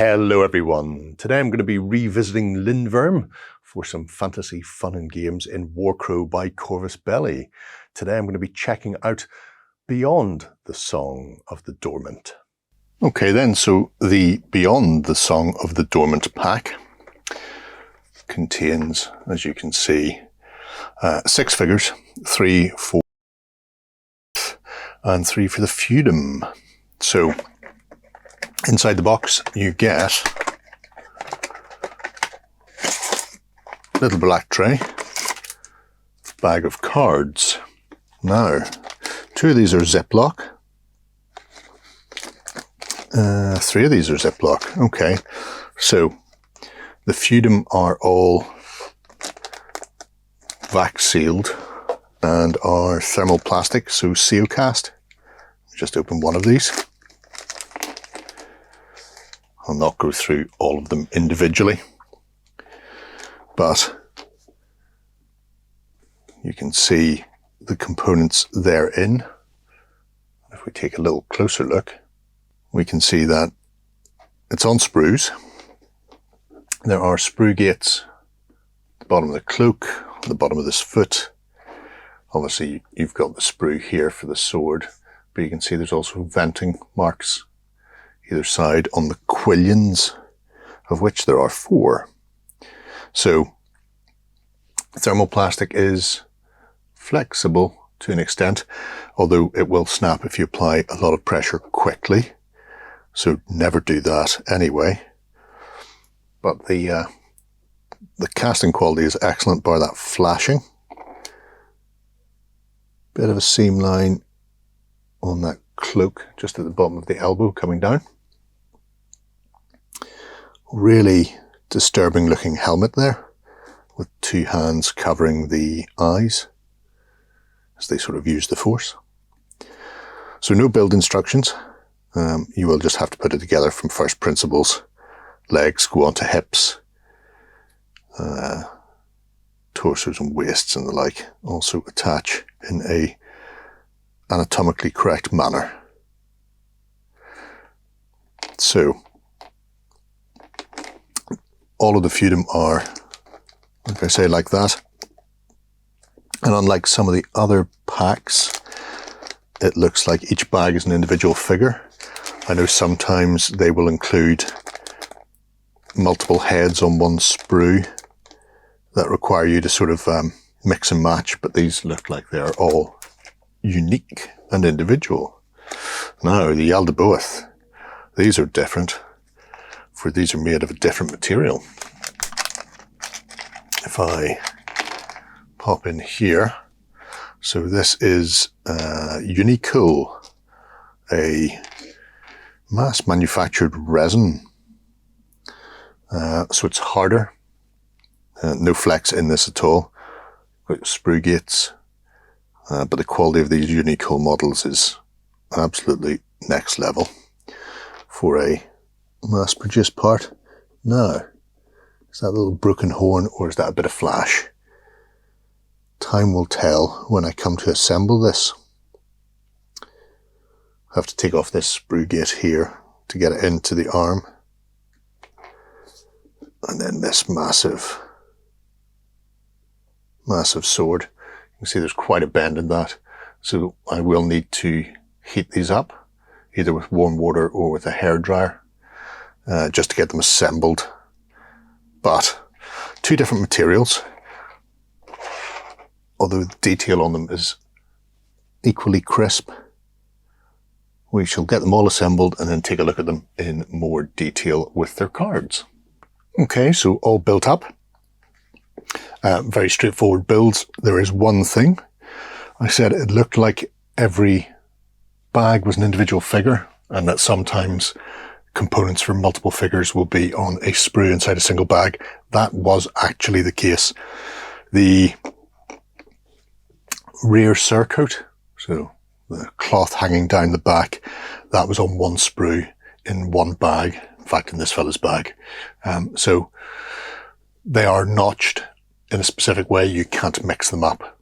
Hello everyone. Today I'm going to be revisiting Lindworm for some fantasy fun and games in Warcrow by Corvus Belli. Today I'm going to be checking out Beyond the Song of the Dormant. Okay then, so the Beyond the Song of the Dormant pack contains, as you can see, 6 figures, 3 for and 3 for the Feudom. So inside the box you get a little black tray, bag of cards. Now, 2 of these are Ziploc, 3 of these are Ziploc. Okay, so the Feudom are all vac sealed and are thermoplastic, so Seocast. Just open one of these. I'll not go through all of them individually, but you can see the components therein. If we take a little closer look, we can see that it's on sprues. There are sprue gates at the bottom of the cloak, at the bottom of this foot. Obviously you've got the sprue here for the sword, but you can see there's also venting marks either side on the quillions, of which there are 4. So thermoplastic is flexible to an extent, although it will snap if you apply a lot of pressure quickly. So never do that anyway. But the casting quality is excellent, bar that flashing. Bit of a seam line on that cloak just at the bottom of the elbow coming down. Really disturbing looking helmet there, with 2 hands covering the eyes as they sort of use the force. So no build instructions. You will just have to put it together from first principles. Legs go onto hips, torsos and waists and the like also attach in a anatomically correct manner. So all of the Feudom are, like I say, like that. And unlike some of the other packs, it looks like each bag is an individual figure. I know sometimes they will include multiple heads on one sprue that require you to sort of mix and match, but these look like they are all unique and individual. Now, the Yaldaboath, these are different, for these are made of a different material. If I pop in here, so this is Unicool, a mass manufactured resin. So it's harder, no flex in this at all. Got sprue gates, but the quality of these Unicool models is absolutely next level for a mass-produced part. Now, is that a little broken horn or is that a bit of flash? Time will tell when I come to assemble this. I have to take off this sprue gate here to get it into the arm. And then this massive sword. You can see there's quite a bend in that. So I will need to heat these up, either with warm water or with a hairdryer, just to get them assembled. But 2 different materials, although the detail on them is equally crisp. We shall get them all assembled and then take a look at them in more detail with their cards. Okay, so all built up. Very straightforward builds. There is one thing. I said it looked like every bag was an individual figure, and that sometimes components for multiple figures will be on a sprue inside a single bag. That was actually the case. The rear surcoat, so the cloth hanging down the back, that was on one sprue in one bag. In fact, in this fella's bag. So they are notched in a specific way. You can't mix them up.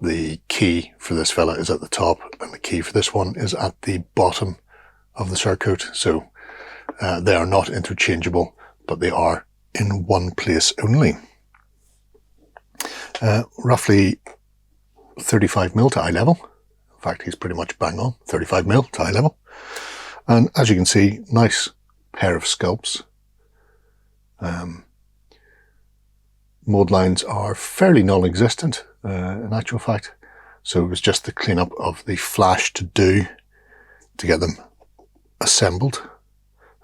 The key for this fella is at the top, and the key for this one is at the bottom of the surcoat. So They are not interchangeable, but they are in one place only. Roughly 35mm to eye level. In fact, he's pretty much bang on, 35mm to eye level. And as you can see, nice pair of sculpts. Mold lines are fairly non-existent in actual fact, so it was just the cleanup of the flash to do to get them assembled.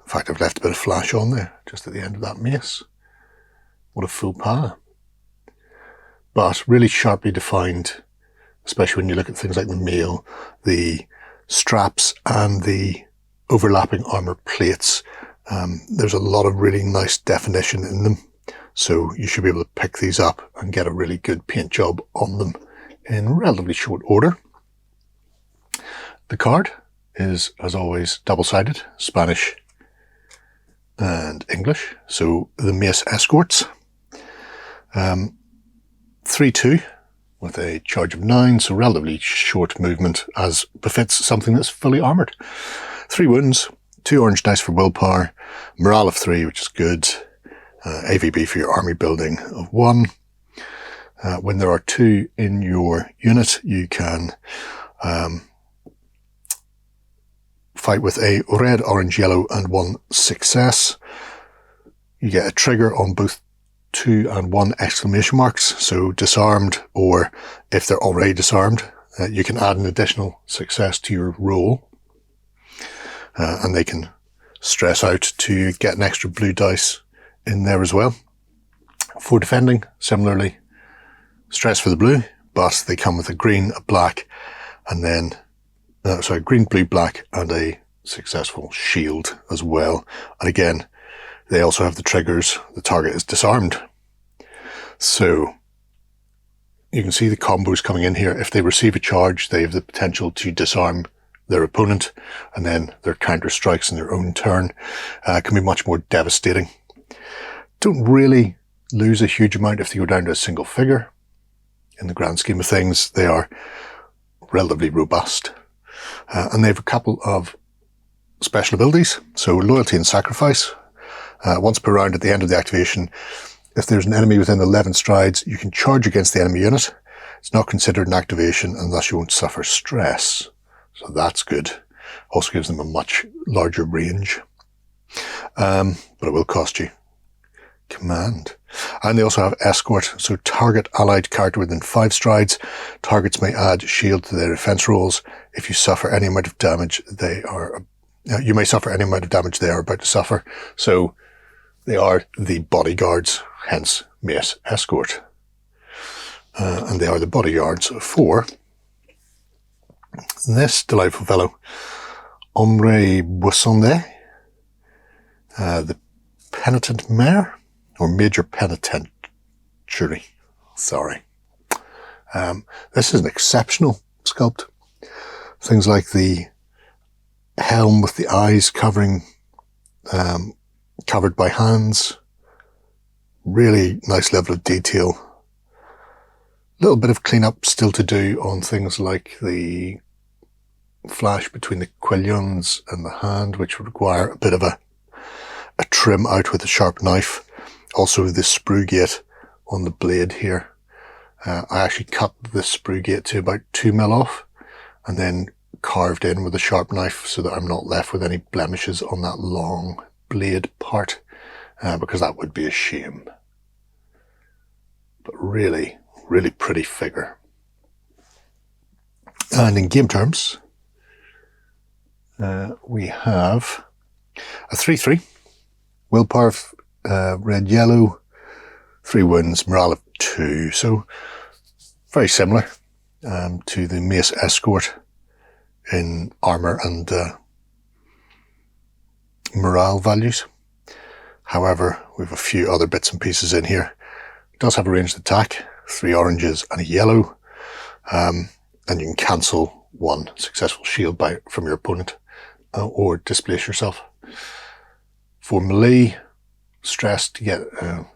In fact, I've left a bit of flash on there just at the end of that mace. What a faux pas. But really sharply defined, especially when you look at things like the mail, the straps and the overlapping armor plates. There's a lot of really nice definition in them. So you should be able to pick these up and get a really good paint job on them in relatively short order. The card is, as always, double-sided, Spanish and English. So the Mace Escorts. 3-2 with a charge of 9, so relatively short movement as befits something that's fully armoured. 3 wounds, 2 orange dice for willpower, morale of 3, which is good. AVB for your army building of 1. When there are 2 in your unit, you can fight with a red, orange, yellow and 1 success. You get a trigger on both 2 and 1 exclamation marks, so disarmed, or if they're already disarmed, you can add an additional success to your roll. And they can stress out to get an extra blue dice in there as well. For defending, similarly, stress for the blue, but they come with a green, a black, and then, green, blue, black, and a successful shield as well. And again, they also have the triggers. The target is disarmed. So you can see the combos coming in here. If they receive a charge, they have the potential to disarm their opponent, and then their counter strikes in their own turn can be much more devastating. Don't really lose a huge amount if they go down to a single figure. In the grand scheme of things, they are relatively robust. And they have a couple of special abilities. So loyalty and sacrifice. Once per round at the end of the activation, if there's an enemy within 11 strides, you can charge against the enemy unit. It's not considered an activation and thus you won't suffer stress. So that's good. Also gives them a much larger range. But it will cost you command. And they also have escort. So target allied character within 5 strides. Targets may add shield to their defense rolls. If you suffer any amount of damage, you may suffer any amount of damage they are about to suffer. So they are the bodyguards, hence Mace Escort. And they are the bodyguards for this delightful fellow, Amaury Boissonade, the Penitent Mayor, or Major Penitentiary. Sorry. This is an exceptional sculpt. Things like the helm with the eyes covered by hands. Really nice level of detail. A little bit of cleanup still to do on things like the flash between the quillions and the hand, which would require a bit of a trim out with a sharp knife. Also the sprue gate on the blade here. I actually cut the sprue gate to about 2mm off and then carved in with a sharp knife so that I'm not left with any blemishes on that long blade part, because that would be a shame. But really, really pretty figure. And in game terms, we have a 3-3, willpower red, yellow, 3 wounds, morale of 2. So very similar to the Mace Escort in armor and morale values. However, we have a few other bits and pieces in here. It does have a ranged attack, 3 oranges and a yellow, and you can cancel 1 successful shield from your opponent or displace yourself. For melee, stress to get a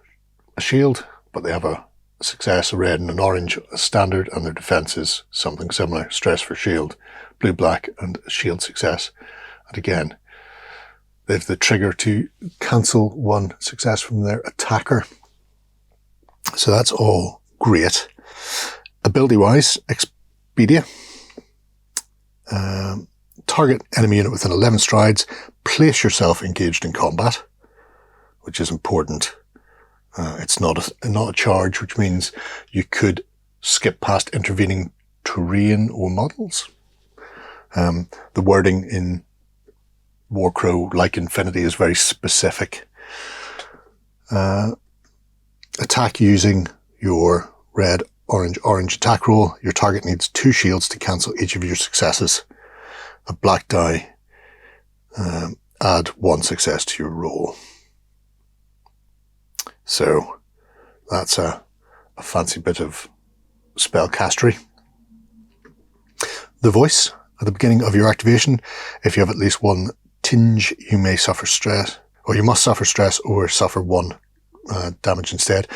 shield, but they have a success, a red and an orange, a standard, and their defense is something similar. Stress for shield, blue, black, and shield success. And again, They have the trigger to cancel one success from their attacker. So that's all great. Ability-wise, Expedia. Target enemy unit within 11 strides. Place yourself engaged in combat, which is important. It's not a charge, which means you could skip past intervening terrain or models. The wording in Warcrow, like Infinity, is very specific. Attack using your red, orange attack roll. Your target needs 2 shields to cancel each of your successes. A black die. Add 1 success to your roll. So that's a fancy bit of spellcastery. The voice at the beginning of your activation. If you have at least 1 tinge, you may suffer stress, or you must suffer stress or suffer 1 damage instead,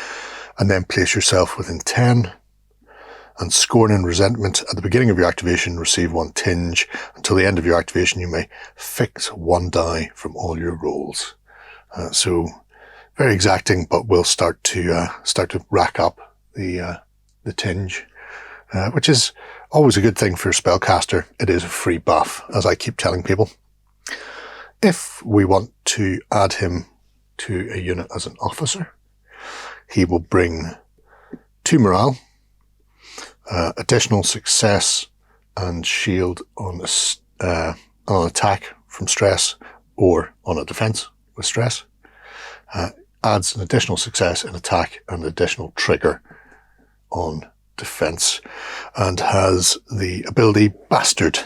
and then place yourself within 10. And Scorn and Resentment at the beginning of your activation, receive 1 tinge. Until the end of your activation, you may fix 1 die from all your rolls. So very exacting, but we'll start to rack up the tinge, which is always a good thing for a spellcaster. It is a free buff, as I keep telling people. If we want to add him to a unit as an officer, he will bring 2 morale, additional success and shield on attack from stress or on a defense with stress. Adds an additional success in attack and additional trigger on defense, and has the ability Bastard.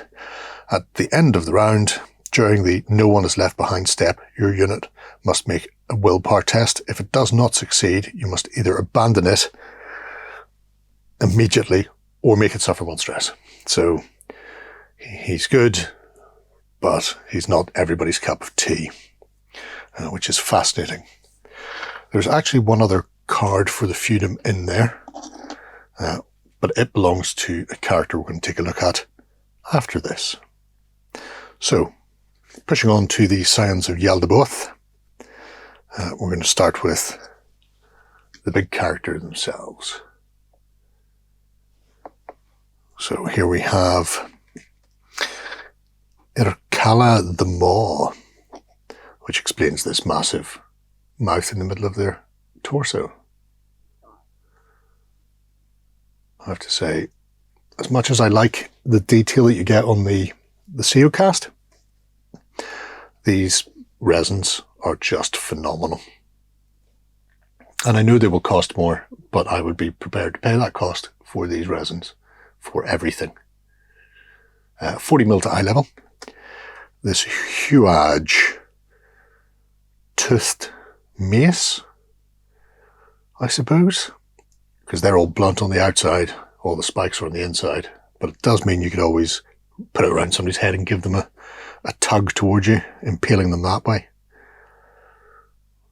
At the end of the round, during the no one is left behind step, your unit must make a willpower test. If it does not succeed, you must either abandon it immediately or make it suffer 1 stress. So he's good, but he's not everybody's cup of tea, which is fascinating. There's actually one other card for the Feudom in there, but it belongs to a character we're going to take a look at after this. So, pushing on to the Scions of Yaldaboath, we're going to start with the big character themselves. So here we have Irkalla the Maw, which explains this massive mouth in the middle of their torso. I have to say, as much as I like the detail that you get on the CO cast, these resins are just phenomenal. And I know they will cost more, but I would be prepared to pay that cost for these resins, for everything. 40 mil to eye level. This huge toothed mace, I suppose, because they're all blunt on the outside, all the spikes are on the inside, but it does mean you could always put it around somebody's head and give them a tug towards you, impaling them that way.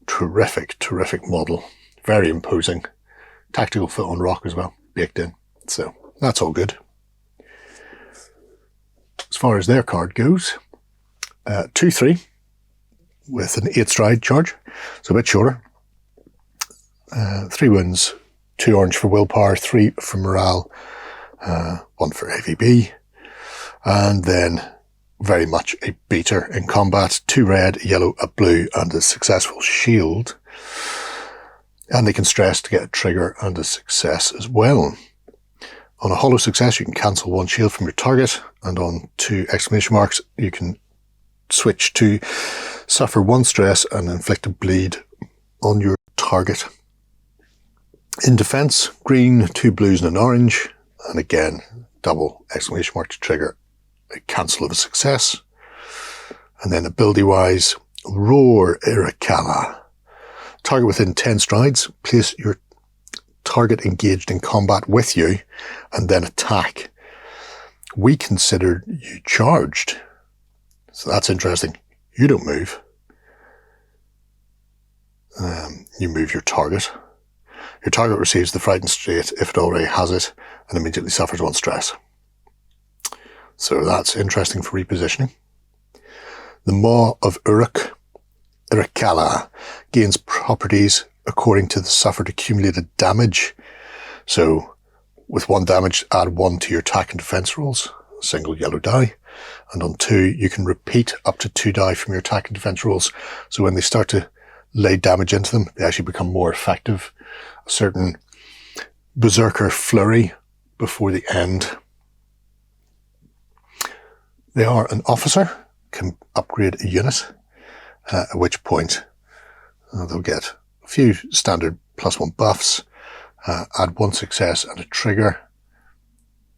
Terrific, terrific model. Very imposing. Tactical foot on rock as well, baked in. So that's all good. As far as their card goes, 2-3 with an 8 stride charge, so a bit shorter. 3 wounds, 2 orange for willpower, 3 for morale, 1 for AVB, and then very much a beater in combat. 2 red, a yellow, a blue, and a successful shield. And they can stress to get a trigger and a success as well. On a hollow success, you can cancel 1 shield from your target, and on 2 exclamation marks, you can switch to suffer 1 stress and inflict a bleed on your target. In defense, green, 2 blues and an orange, and again, double exclamation mark to trigger a cancel of a success. And then ability-wise, Roar Irkalla. Target within 10 strides, place your target engaged in combat with you, and then attack. We consider you charged. So that's interesting. You don't move. You move your target. Your target receives the frightened state if it already has it, and immediately suffers 1 stress. So that's interesting for repositioning. The Maw of Uruk Irkalla gains properties according to the suffered accumulated damage. So with 1 damage, add 1 to your attack and defense rolls, a single yellow die. And on 2, you can repeat up to 2 die from your attack and defense rolls. So when they start to lay damage into them, they actually become more effective. A certain berserker flurry before the end. They are an officer, can upgrade a unit, at which point they'll get a few standard +1 buffs, add 1 success and a trigger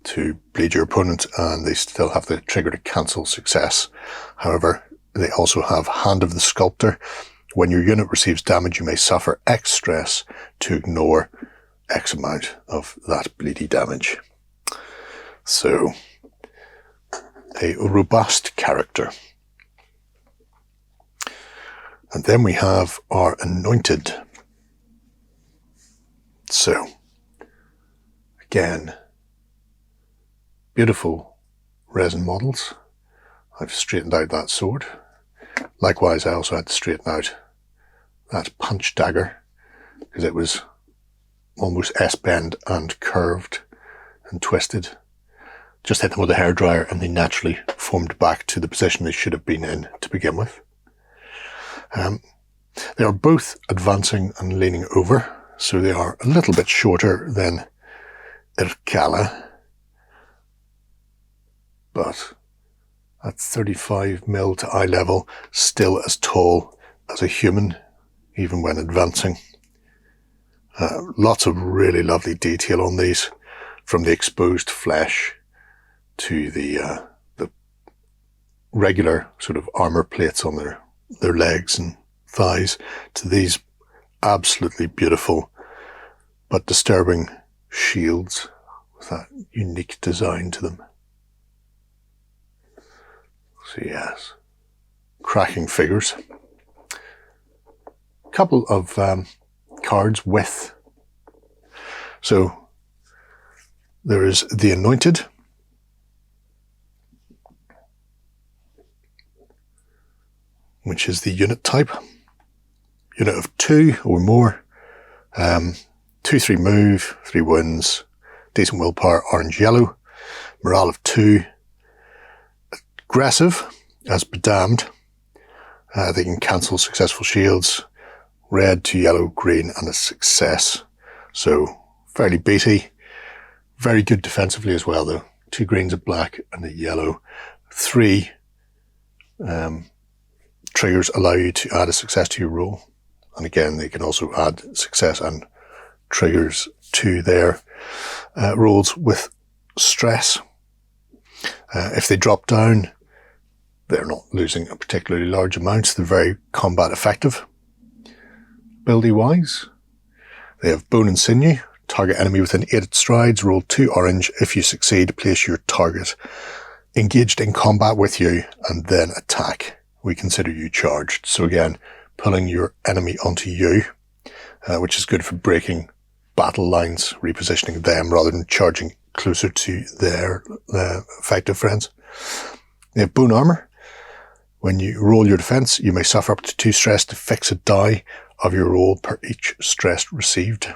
to bleed your opponent, and they still have the trigger to cancel success. However, they also have Hand of the Sculptor. When your unit receives damage, you may suffer X stress to ignore X amount of that bleedy damage. So, a robust character. And then we have our Anointed. So, again, beautiful resin models. I've straightened out that sword. Likewise, I also had to straighten out that punch dagger because it was almost S-bend and curved and twisted. Just hit them with a hairdryer and they naturally formed back to the position they should have been in to begin with. They are both advancing and leaning over, so they are a little bit shorter than Irkalla, but at 35mm to eye level, still as tall as a human, even when advancing. Lots of really lovely detail on these, from the exposed flesh to the regular sort of armor plates on their legs and thighs, to these absolutely beautiful but disturbing shields with that unique design to them. So yes, cracking figures. A couple of cards with. So there is the Anointed, which is the unit type. Unit of 2 or more. 2/3 move, 3 wounds, decent willpower, orange yellow, morale of 2. Aggressive, as bedamned. They can cancel successful shields, red to yellow, green, and a success. So fairly beaty. Very good defensively as well though. 2 greens, a black, and a yellow. 3 triggers allow you to add a success to your roll. And again, they can also add success and triggers to their rolls with stress. If they drop down, they're not losing a particularly large amount. They're very combat effective. Ability wise, they have Bone and Sinew. Target enemy within 8 strides, roll 2 orange. If you succeed, place your target engaged in combat with you and then attack. We consider you charged. So again, pulling your enemy onto you, which is good for breaking battle lines, repositioning them rather than charging closer to their effective friends. They have Bone Armor. When you roll your defense, you may suffer up to 2 stress to fix a die of your roll per each stress received.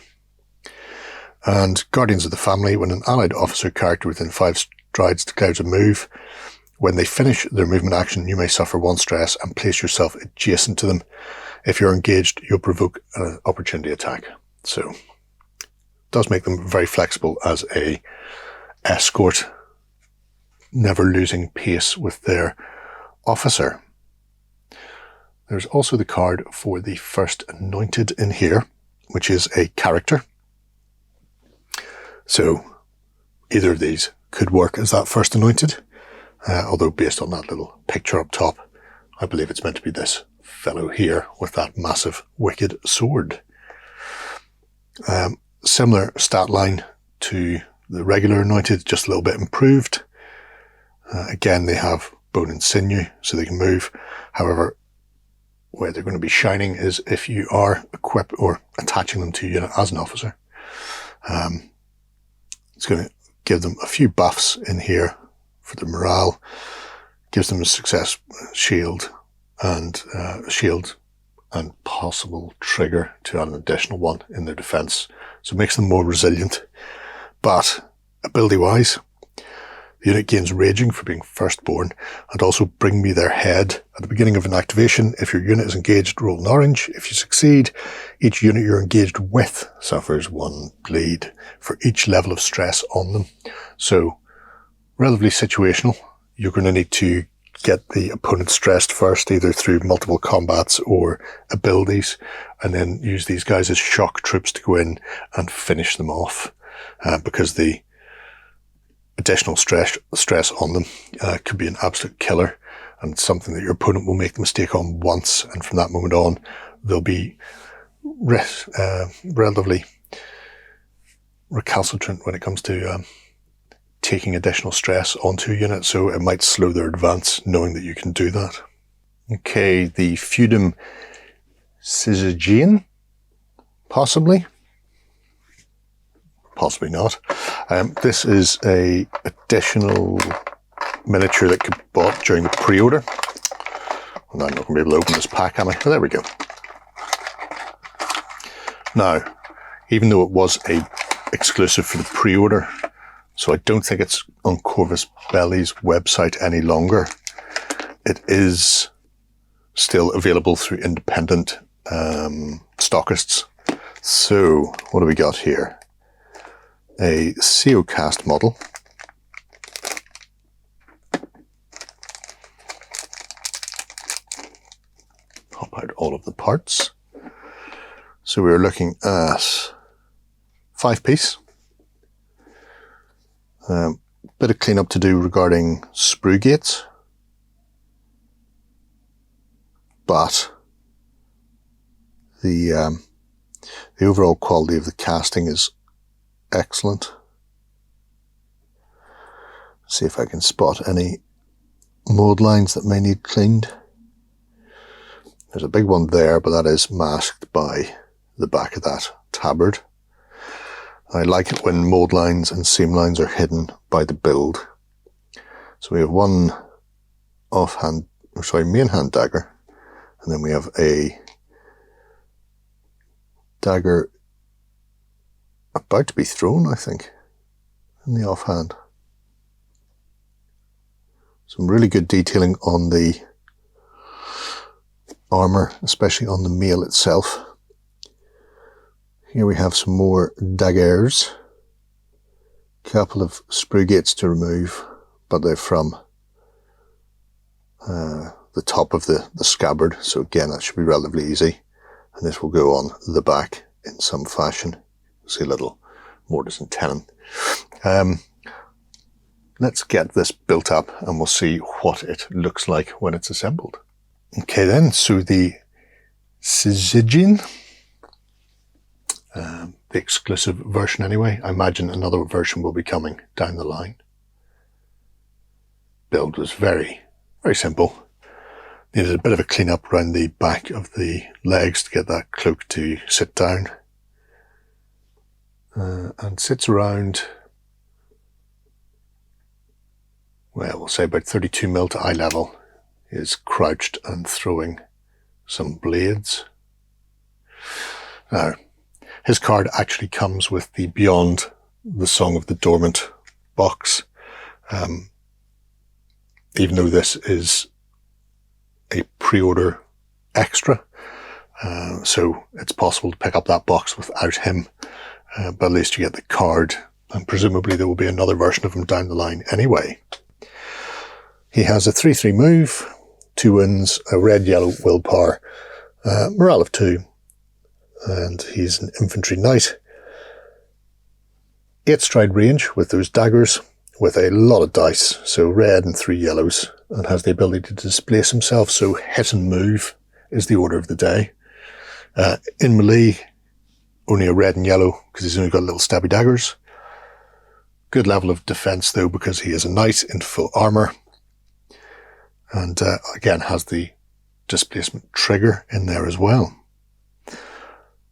And Guardians of the Family. When an allied officer character within 5 strides declares a move, when they finish their movement action, you may suffer 1 stress and place yourself adjacent to them. If you're engaged, you'll provoke an opportunity attack. So, it does make them very flexible as a escort, never losing pace with their officer. There's also the card for the first Anointed in here, which is a character. So, either of these could work as that first Anointed. Although based on that little picture up top, I believe it's meant to be this fellow here with that massive wicked sword. Similar stat line to the regular Anointed, just a little bit improved. Again, they have Bone and Sinew, so they can move. However, where they're going to be shining is if you are equipped or attaching them to a unit as an officer. It's going to give them a few buffs in here for the morale, gives them a success shield and a shield and possible trigger to add an additional one in their defense. So it makes them more resilient. But ability-wise, the unit gains raging for being firstborn, and also bring me their head. At the beginning of an activation, if your unit is engaged, roll an orange. If you succeed, each unit you're engaged with suffers 1 bleed for each level of stress on them. So, relatively situational. You're going to need to get the opponent stressed first, either through multiple combats or abilities, and then use these guys as shock troops to go in and finish them off, because the additional stress on them could be an absolute killer, and something that your opponent will make the mistake on once, and from that moment on they'll be relatively recalcitrant when it comes to taking additional stress onto a unit, so it might slow their advance knowing that you can do that. Okay, the Feudom Syzygian, possibly not. This is a additional miniature that could be bought during the pre-order. And I'm not going to be able to open this pack, am I? Oh, there we go. Now, even though it was a exclusive for the pre-order, so I don't think it's on Corvus Belli's website any longer, it is still available through independent stockists. So, what do we got here? A CO cast model. Pop out all of the parts. So we're looking at 5-piece. Bit of cleanup to do regarding sprue gates, but the overall quality of the casting is excellent. See if I can spot any mold lines that may need cleaned. There's a big one there, but that is masked by the back of that tabard. I like it when mold lines and seam lines are hidden by the build. So we have one main hand dagger, and then we have a dagger about to be thrown, I think, in the offhand. Some really good detailing on the armour, especially on the mail itself. Here we have some more daggers. A couple of sprue gates to remove, but they're from the top of the scabbard, so again that should be relatively easy. And this will go on the back in some fashion. See a little mortise and tenon. Let's get this built up and we'll see what it looks like when it's assembled. Okay then, so the Syzygian, the exclusive version anyway. I imagine another version will be coming down the line. Build was very, very simple. Needed a bit of a clean up around the back of the legs to get that cloak to sit down. And sits around, well, we'll say about 32 mil to eye level, is crouched and throwing some blades. Now, his card actually comes with the Beyond the Song of the Dormant box, even though this is a pre-order extra, so it's possible to pick up that box without him. But at least you get the card, and presumably there will be another version of him down the line anyway. He has a 3/3 move, 2 wins, a red-yellow willpower, morale of 2, and he's an infantry knight. 8 stride range with those daggers, with a lot of dice, so red and 3 yellows, and has the ability to displace himself, so hit and move is the order of the day. In melee, only a red and yellow, because he's only got little stabby daggers. Good level of defense though, because he is a knight in full armor. And again, has the displacement trigger in there as well.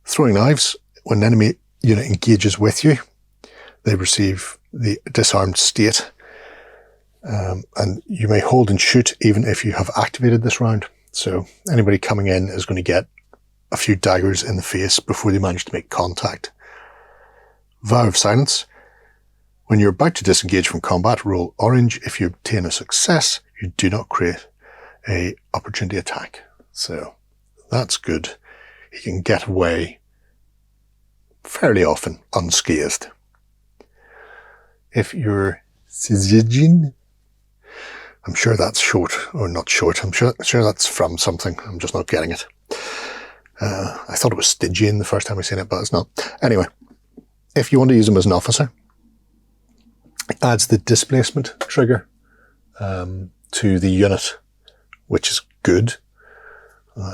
Throwing knives, when an enemy unit engages with you, they receive the disarmed state. And you may hold and shoot even if you have activated this round. So anybody coming in is going to get a few daggers in the face before they manage to make contact. Vow of Silence. When you're about to disengage from combat, roll orange. If you obtain a success, you do not create an opportunity attack. So that's good. You can get away fairly often unscathed. If you're Sizijin, I'm sure that's short, or not short, I'm sure that's from something, I'm just not getting it. I thought it was Stygian the first time I seen it, but it's not. Anyway, if you want to use them as an officer, it adds the displacement trigger to the unit, which is good,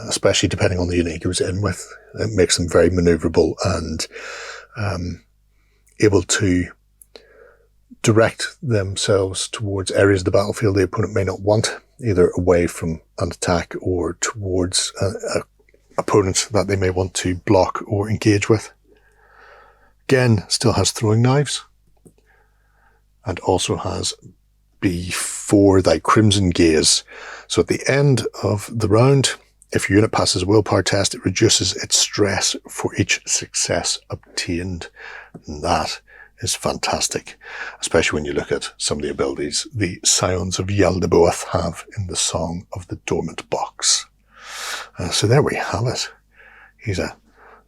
especially depending on the unit he goes in with. It makes them very maneuverable and able to direct themselves towards areas of the battlefield the opponent may not want, either away from an attack or towards an opponent that they may want to block or engage with. Again, still has throwing knives, and also has Before Thy Crimson Gaze. So at the end of the round, if your unit passes a willpower test, it reduces its stress for each success obtained. And that is fantastic, especially when you look at some of the abilities the Scions of Yaldaboath have in the Song of the Dormant box. So there we have it. He's a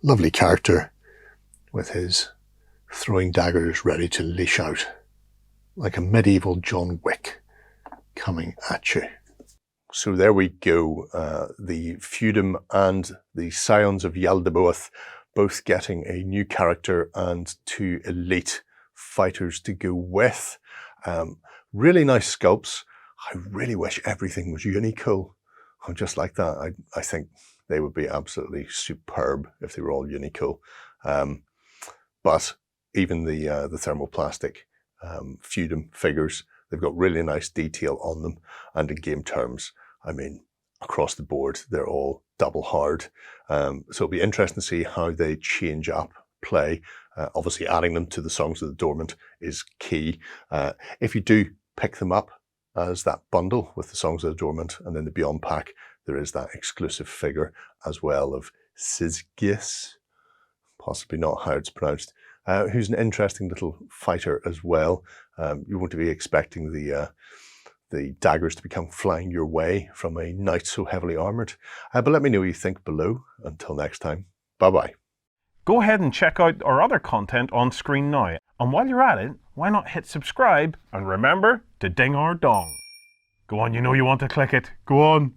lovely character with his throwing daggers ready to leash out like a medieval John Wick coming at you. So there we go. The Feudom and the Scions of Yaldaboath both getting a new character and 2 elite fighters to go with. Really nice sculpts. I really wish everything was Unicool. I'm just like that. I think they would be absolutely superb if they were all Unicool. But even the thermoplastic Feudom figures, they've got really nice detail on them. And in game terms, I mean, across the board, they're all double hard. So it'll be interesting to see how they change up play. Obviously, adding them to the Songs of the Dormant is key. If you do pick them up as that bundle with the Songs of the Dormant and then the Beyond pack, there is that exclusive figure as well of Sizgis, possibly not how it's pronounced, who's an interesting little fighter as well. You won't be expecting the daggers to become flying your way from a knight so heavily armoured. But let me know what you think below. Until next time, bye-bye. Go ahead and check out our other content on screen now. And while you're at it, why not hit subscribe and remember to ding our dong. Go on, you know you want to click it. Go on.